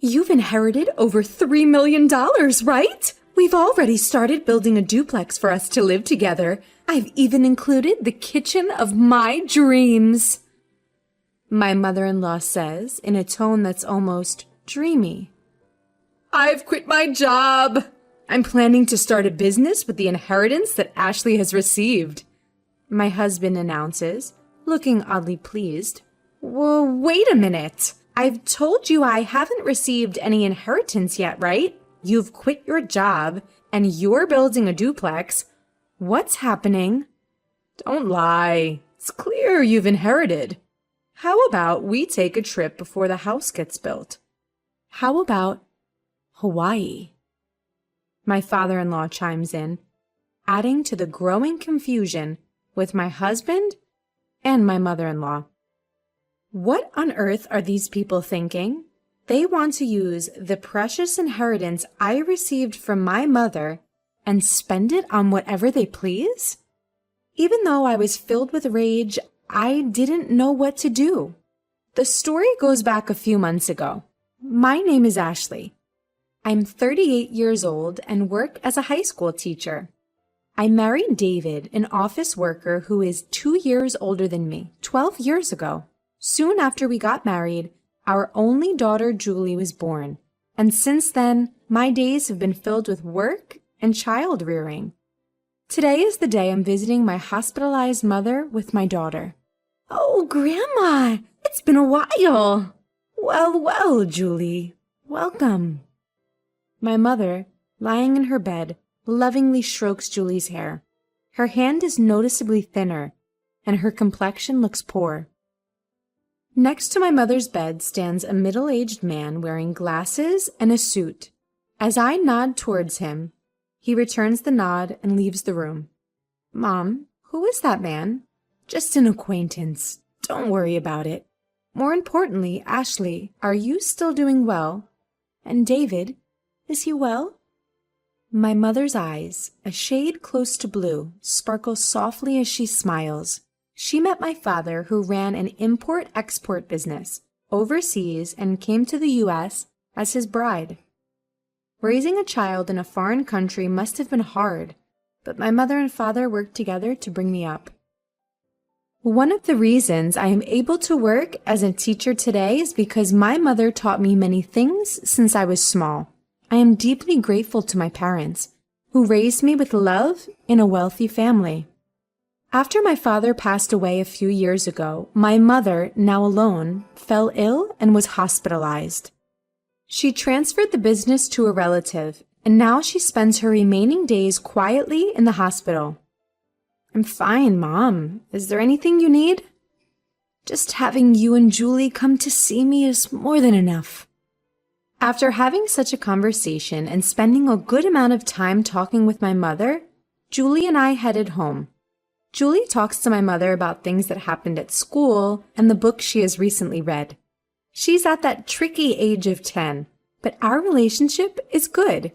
You've inherited over $3 million, right? We've already started building a duplex for us to live together. I've even included the kitchen of my dreams. My mother-in-law says in a tone that's almost dreamy. I've quit my job. I'm planning to start a business with the inheritance that Ashley has received. My husband announces, looking oddly pleased. Well, wait a minute. I've told you I haven't received any inheritance yet, right? You've quit your job and you're building a duplex. What's happening? Don't lie. It's clear you've inherited. How about we take a trip before the house gets built? How about Hawaii? My father-in-law chimes in, adding to the growing confusion with my husband and my mother-in-law. What on earth are these people thinking? They want to use the precious inheritance I received from my mother and spend it on whatever they please? Even though I was filled with rage, I didn't know what to do. The story goes back a few months ago. My name is Ashley. I'm 38 years old and work as a high school teacher. I married David, an office worker who is 2 years older than me, 12 years ago. Soon after we got married, our only daughter Julie was born, and since then, my days have been filled with work and child rearing. Today is the day I'm visiting my hospitalized mother with my daughter. Oh, Grandma, it's been a while. Well, Julie, welcome. My mother, lying in her bed, lovingly strokes Julie's hair. Her hand is noticeably thinner, and her complexion looks poor. Next to my mother's bed stands a middle-aged man wearing glasses and a suit. As I nod towards him, he returns the nod and leaves the room. Mom, who is that man? Just an acquaintance. Don't worry about it. More importantly, Ashley, are you still doing well? And David, is he well? My mother's eyes, a shade close to blue, sparkle softly as she smiles. She met my father, who ran an import-export business overseas and came to the U.S. as his bride. Raising a child in a foreign country must have been hard, but my mother and father worked together to bring me up. One of the reasons I am able to work as a teacher today is because my mother taught me many things since I was small. I am deeply grateful to my parents, who raised me with love in a wealthy family. After my father passed away a few years ago, my mother, now alone, fell ill and was hospitalized. She transferred the business to a relative, and now she spends her remaining days quietly in the hospital. I'm fine, Mom. Is there anything you need? Just having you and Julie come to see me is more than enough. After having such a conversation and spending a good amount of time talking with my mother, Julie and I headed home. Julie talks to my mother about things that happened at school and the book she has recently read. She's at that tricky age of 10, but our relationship is good.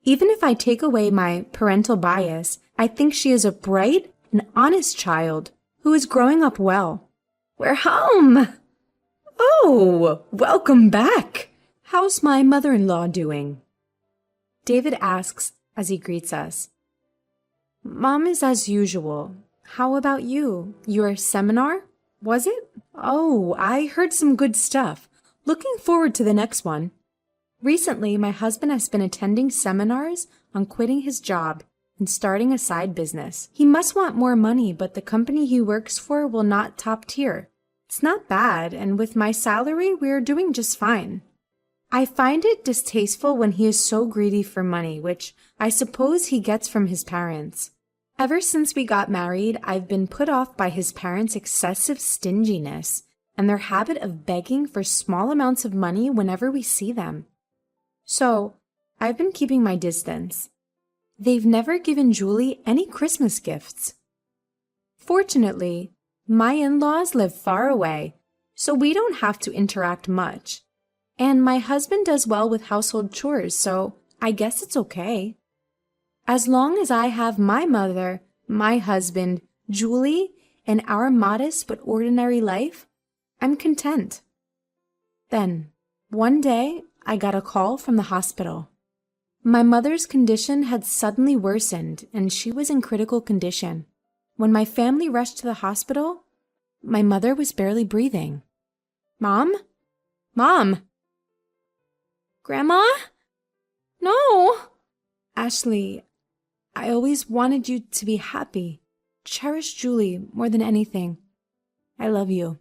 Even if I take away my parental bias, I think she is a bright and honest child who is growing up well. We're home! Oh, welcome back! How's my mother-in-law doing? David asks as he greets us. Mom is as usual. How about you? Your seminar? Was it? Oh, I heard some good stuff. Looking forward to the next one. Recently, my husband has been attending seminars on quitting his job and starting a side business. He must want more money, but the company he works for will not top tier. It's not bad, and with my salary, we're doing just fine. I find it distasteful when he is so greedy for money, which I suppose he gets from his parents. Ever since we got married, I've been put off by his parents' excessive stinginess and their habit of begging for small amounts of money whenever we see them. So, I've been keeping my distance. They've never given Julie any Christmas gifts. Fortunately, my in-laws live far away, so we don't have to interact much. And my husband does well with household chores, so I guess it's okay. As long as I have my mother, my husband, Julie, and our modest but ordinary life, I'm content. Then, one day, I got a call from the hospital. My mother's condition had suddenly worsened, and she was in critical condition. When my family rushed to the hospital, my mother was barely breathing. Mom? Mom! Grandma? No! Ashley, I always wanted you to be happy. Cherish Julie more than anything. I love you.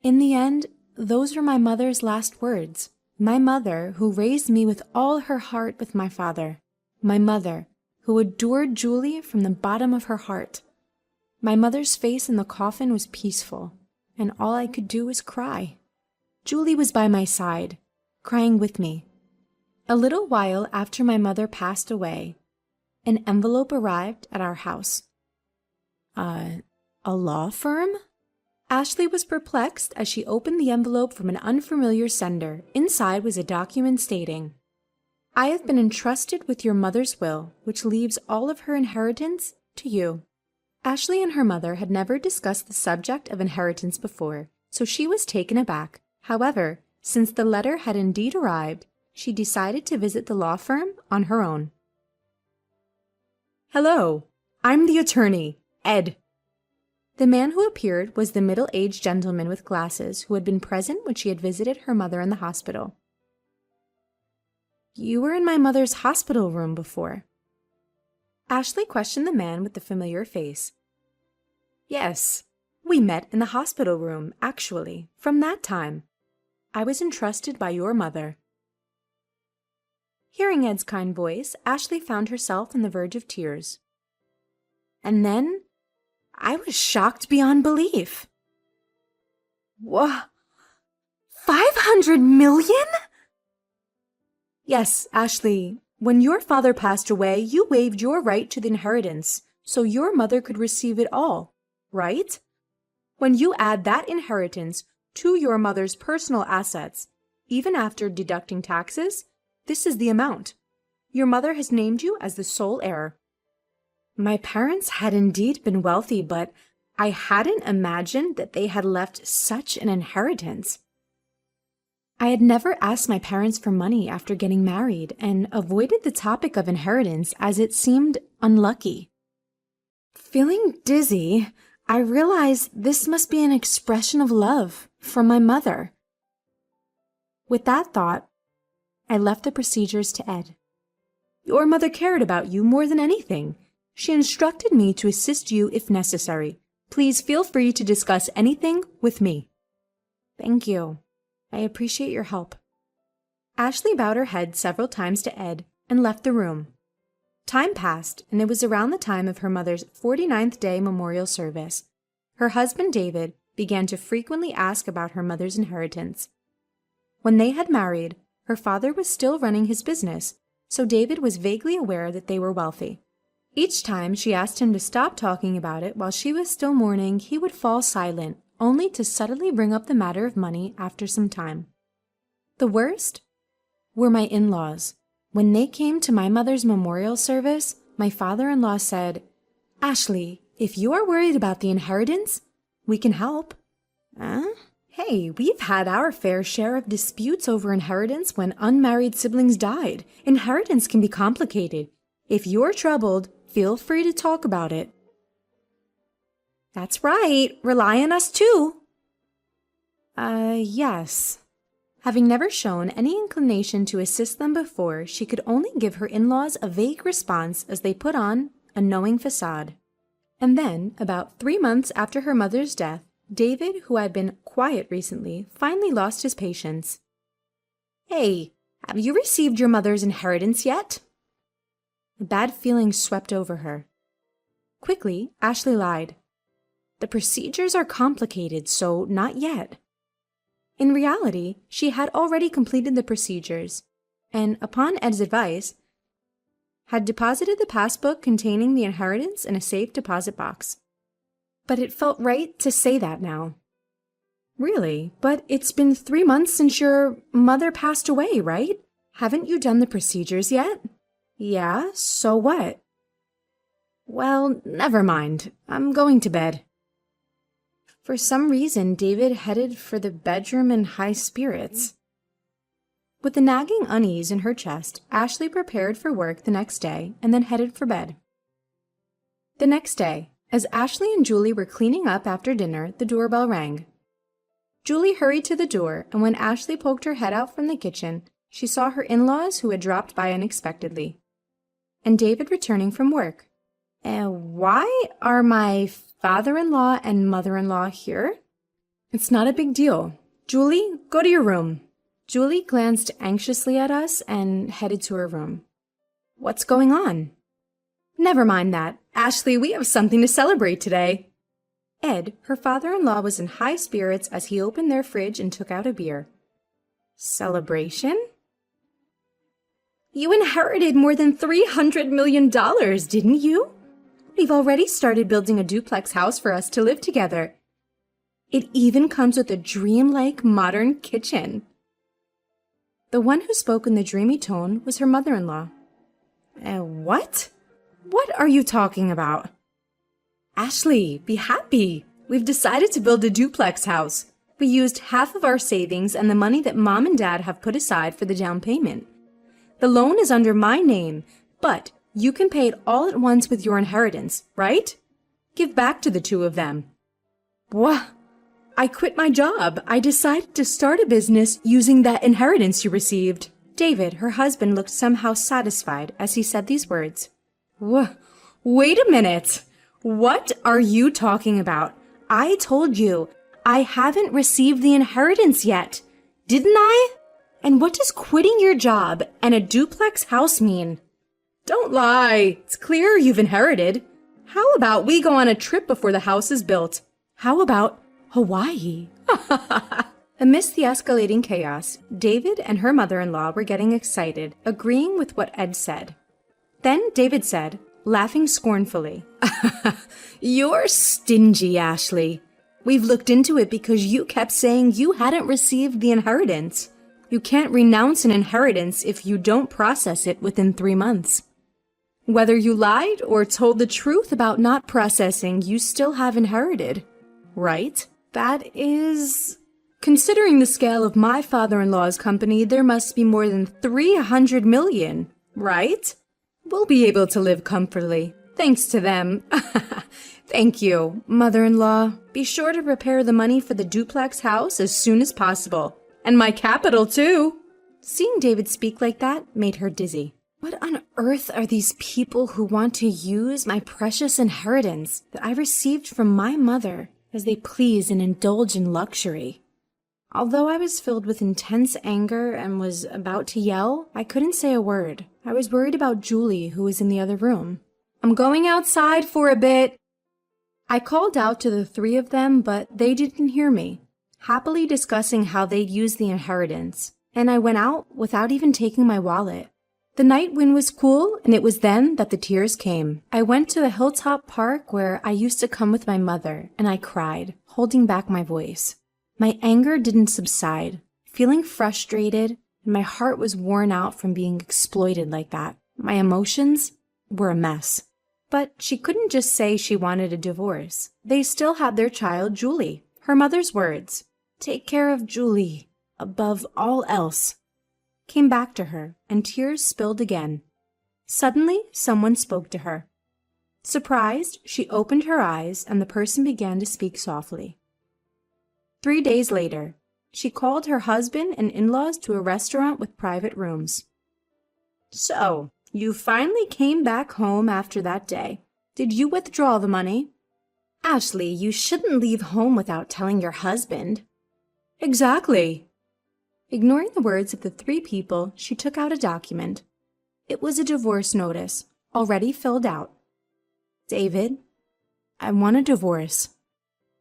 In the end, those were my mother's last words. My mother, who raised me with all her heart with my father. My mother, who adored Julie from the bottom of her heart. My mother's face in the coffin was peaceful, and all I could do was cry. Julie was by my side, crying with me. A little while after my mother passed away, an envelope arrived at our house. A law firm? Ashley was perplexed as she opened the envelope from an unfamiliar sender. Inside was a document stating, I have been entrusted with your mother's will, which leaves all of her inheritance to you. Ashley and her mother had never discussed the subject of inheritance before, so she was taken aback. However, since the letter had indeed arrived, she decided to visit the law firm on her own. Hello, I'm the attorney, Ed. The man who appeared was the middle-aged gentleman with glasses who had been present when she had visited her mother in the hospital. You were in my mother's hospital room before. Ashley questioned the man with the familiar face. Yes, we met in the hospital room, actually, from that time. I was entrusted by your mother. Hearing Ed's kind voice, Ashley found herself on the verge of tears. And then, I was shocked beyond belief. Wha? 500 million? Yes, Ashley. When your father passed away, you waived your right to the inheritance, so your mother could receive it all, right? When you add that inheritance to your mother's personal assets, even after deducting taxes, this is the amount. Your mother has named you as the sole heir. My parents had indeed been wealthy, but I hadn't imagined that they had left such an inheritance. I had never asked my parents for money after getting married and avoided the topic of inheritance as it seemed unlucky. Feeling dizzy, I realized this must be an expression of love from my mother. With that thought, I left the procedures to Ed. Your mother cared about you more than anything. She instructed me to assist you if necessary. Please feel free to discuss anything with me. Thank you. I appreciate your help. Ashley bowed her head several times to Ed and left the room. Time passed, and it was around the time of her mother's 49th day memorial service. Her husband, David, began to frequently ask about her mother's inheritance. When they had married, her father was still running his business, so David was vaguely aware that they were wealthy. Each time she asked him to stop talking about it while she was still mourning, he would fall silent, only to subtly bring up the matter of money after some time. The worst were my in-laws. When they came to my mother's memorial service, my father-in-law said, Ashley, if you are worried about the inheritance, we can help. Hey, we've had our fair share of disputes over inheritance when unmarried siblings died. Inheritance can be complicated. If you're troubled, feel free to talk about it. That's right. Rely on us too. Yes. Having never shown any inclination to assist them before, she could only give her in-laws a vague response as they put on a knowing facade. And then, about 3 months after her mother's death, David, who had been quiet recently, finally lost his patience. Hey, have you received your mother's inheritance yet? A bad feeling swept over her. Quickly, Ashley lied. The procedures are complicated, so not yet. In reality, she had already completed the procedures, and upon Ed's advice, had deposited the passbook containing the inheritance in a safe deposit box. But it felt right to say that now. Really? But it's been 3 months since your mother passed away, right? Haven't you done the procedures yet? Yeah, so what? Well, never mind. I'm going to bed. For some reason, David headed for the bedroom in high spirits. With the nagging unease in her chest, Ashley prepared for work the next day and then headed for bed. The next day, as Ashley and Julie were cleaning up after dinner, the doorbell rang. Julie hurried to the door, and when Ashley poked her head out from the kitchen, she saw her in-laws who had dropped by unexpectedly, and David returning from work. Why are my father-in-law and mother-in-law here? It's not a big deal. Julie, go to your room. Julie glanced anxiously at us and headed to her room. What's going on? Never mind that. Ashley, we have something to celebrate today. Ed, her father-in-law, was in high spirits as he opened their fridge and took out a beer. Celebration? You inherited more than $300 million, didn't you? We've already started building a duplex house for us to live together. It even comes with a dreamlike modern kitchen. The one who spoke in the dreamy tone was her mother-in-law. What? What are you talking about? Ashley, be happy. We've decided to build a duplex house. We used half of our savings and the money that Mom and Dad have put aside for the down payment. The loan is under my name, but you can pay it all at once with your inheritance, right? Give back to the two of them. What? I quit my job. I decided to start a business using that inheritance you received. David, her husband, looked somehow satisfied as he said these words. Wait a minute. What are you talking about? I told you, I haven't received the inheritance yet. Didn't I? And what does quitting your job and a duplex house mean? Don't lie. It's clear you've inherited. How about we go on a trip before the house is built? How about Hawaii? Amidst the escalating chaos, David and her mother-in-law were getting excited, agreeing with what Ed said. Then David said, laughing scornfully, You're stingy, Ashley. We've looked into it because you kept saying you hadn't received the inheritance. You can't renounce an inheritance if you don't process it within 3 months. Whether you lied or told the truth about not processing, you still have inherited, right? That is... Considering the scale of my father-in-law's company, there must be more than 300 million, right? We'll be able to live comfortably, thanks to them. Thank you, mother-in-law. Be sure to prepare the money for the duplex house as soon as possible. And my capital, too. Seeing David speak like that made her dizzy. What on earth are these people who want to use my precious inheritance that I received from my mother as they please and indulge in luxury? Although I was filled with intense anger and was about to yell, I couldn't say a word. I was worried about Julie, who was in the other room. I'm going outside for a bit. I called out to the three of them, but they didn't hear me, happily discussing how they'd use the inheritance, and I went out without even taking my wallet. The night wind was cool, and it was then that the tears came. I went to the hilltop park where I used to come with my mother, and I cried, holding back my voice. My anger didn't subside, feeling frustrated, and my heart was worn out from being exploited like that. My emotions were a mess. But she couldn't just say she wanted a divorce. They still had their child, Julie. Her mother's words, "Take care of Julie, above all else," came back to her, and tears spilled again. Suddenly, someone spoke to her. Surprised, she opened her eyes, and the person began to speak softly. 3 days later, she called her husband and in-laws to a restaurant with private rooms. So, you finally came back home after that day. Did you withdraw the money? Ashley, you shouldn't leave home without telling your husband. Exactly. Ignoring the words of the three people, she took out a document. It was a divorce notice, already filled out. David, I want a divorce.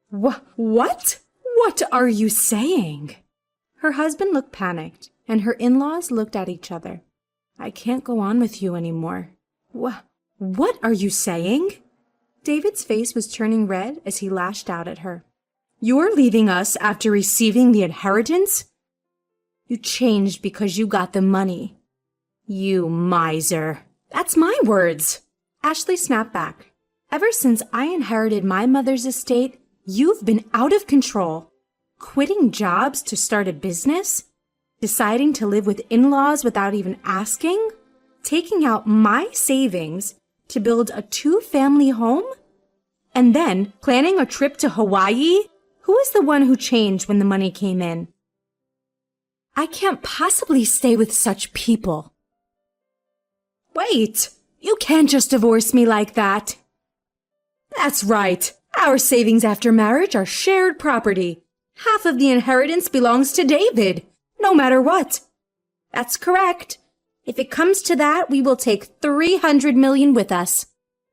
What? What are you saying? Her husband looked panicked, and her in-laws looked at each other. I can't go on with you anymore. What are you saying? David's face was turning red as he lashed out at her. You're leaving us after receiving the inheritance? You changed because you got the money. You miser. That's my words. Ashley snapped back. Ever since I inherited my mother's estate, you've been out of control. Quitting jobs to start a business? Deciding to live with in-laws without even asking? Taking out my savings to build a two-family home? And then planning a trip to Hawaii? Who is the one who changed when the money came in? I can't possibly stay with such people. Wait, you can't just divorce me like that. That's right. Our savings after marriage are shared property. Half of the inheritance belongs to David, no matter what. That's correct. If it comes to that, we will take $300 million with us.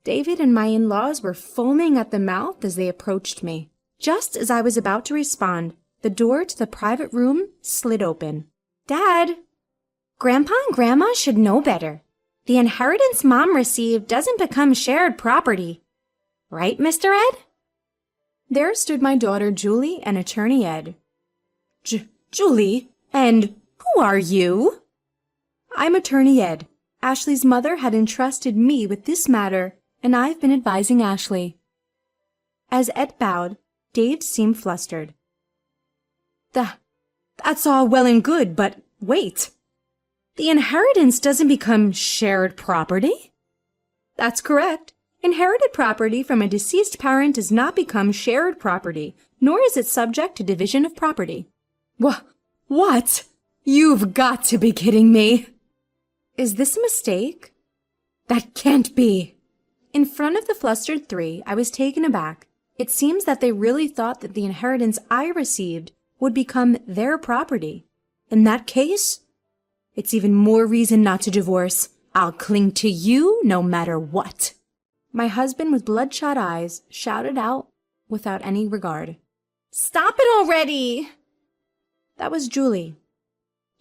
David and my in-laws were foaming at the mouth as they approached me. Just as I was about to respond, the door to the private room slid open. Dad, Grandpa and Grandma should know better. The inheritance Mom received doesn't become shared property. Right, Mr. Ed? There stood my daughter Julie and Attorney Ed. Julie? And who are you? I'm Attorney Ed. Ashley's mother had entrusted me with this matter, and I've been advising Ashley. As Ed bowed, Dave seemed flustered. That's all well and good, but wait. The inheritance doesn't become shared property? That's correct. Inherited property from a deceased parent does not become shared property, nor is it subject to division of property. What? You've got to be kidding me. Is this a mistake? That can't be. In front of the flustered three, I was taken aback. It seems that they really thought that the inheritance I received would become their property. In that case, it's even more reason not to divorce. I'll cling to you no matter what. My husband with bloodshot eyes shouted out without any regard. Stop it already! That was Julie.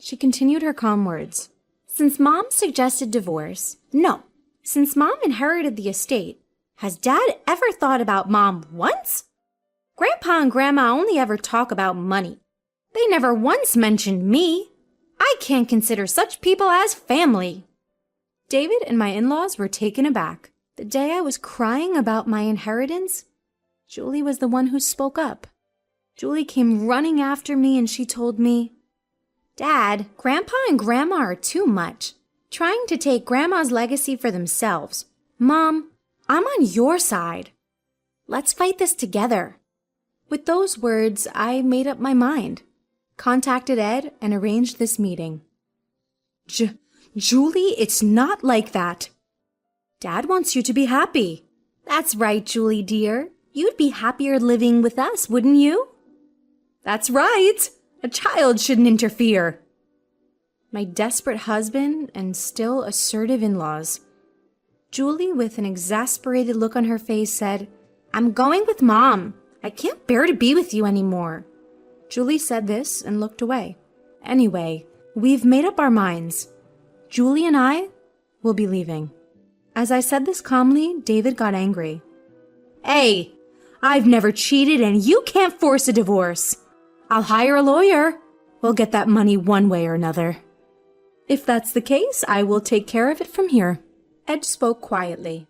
She continued her calm words. Since Mom suggested divorce, no. Since Mom inherited the estate, has Dad ever thought about Mom once? Grandpa and Grandma only ever talk about money. They never once mentioned me. I can't consider such people as family. David and my in-laws were taken aback. The day I was crying about my inheritance, Julie was the one who spoke up. Julie came running after me and she told me, Dad, Grandpa and Grandma are too much, trying to take Grandma's legacy for themselves. Mom, I'm on your side. Let's fight this together. With those words, I made up my mind, contacted Ed, and arranged this meeting. Julie, it's not like that. Dad wants you to be happy. That's right, Julie dear. You'd be happier living with us, wouldn't you? That's right. A child shouldn't interfere. My desperate husband and still assertive in-laws. Julie, with an exasperated look on her face, said, I'm going with Mom. I can't bear to be with you anymore. Julie said this and looked away. Anyway, we've made up our minds. Julie and I will be leaving. As I said this calmly, David got angry. Hey, I've never cheated and you can't force a divorce. I'll hire a lawyer. We'll get that money one way or another. If that's the case, I will take care of it from here. Ed spoke quietly.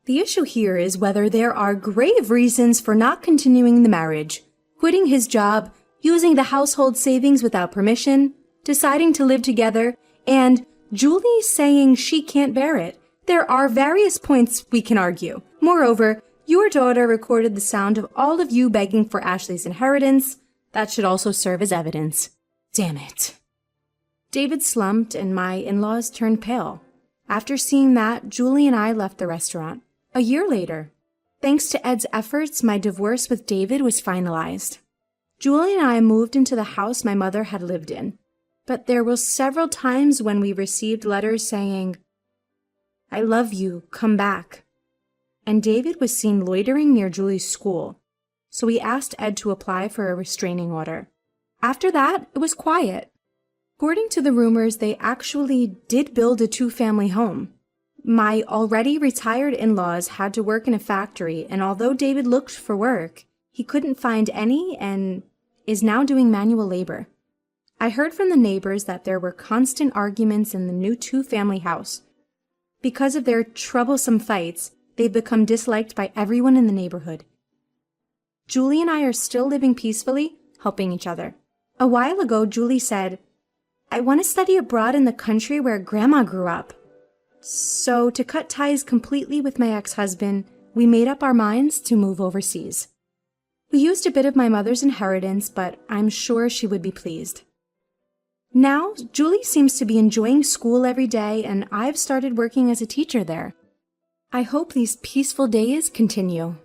The issue here is whether there are grave reasons for not continuing the marriage, quitting his job, using the household savings without permission, deciding to live together, and Julie saying she can't bear it. There are various points we can argue. Moreover, your daughter recorded the sound of all of you begging for Ashley's inheritance. That should also serve as evidence. Damn it. David slumped and my in-laws turned pale. After seeing that, Julie and I left the restaurant. A year later, thanks to Ed's efforts, my divorce with David was finalized. Julie and I moved into the house my mother had lived in, but there were several times when we received letters saying, I love you, come back. And David was seen loitering near Julie's school, so we asked Ed to apply for a restraining order. After that, it was quiet. According to the rumors, they actually did build a two-family home. My already retired in-laws had to work in a factory, and although David looked for work, he couldn't find any and is now doing manual labor. I heard from the neighbors that there were constant arguments in the new two-family house. Because of their troublesome fights, they've become disliked by everyone in the neighborhood. Julie and I are still living peacefully, helping each other. A while ago, Julie said, I want to study abroad in the country where Grandma grew up. So, to cut ties completely with my ex-husband, we made up our minds to move overseas. We used a bit of my mother's inheritance, but I'm sure she would be pleased. Now, Julie seems to be enjoying school every day, and I've started working as a teacher there. I hope these peaceful days continue.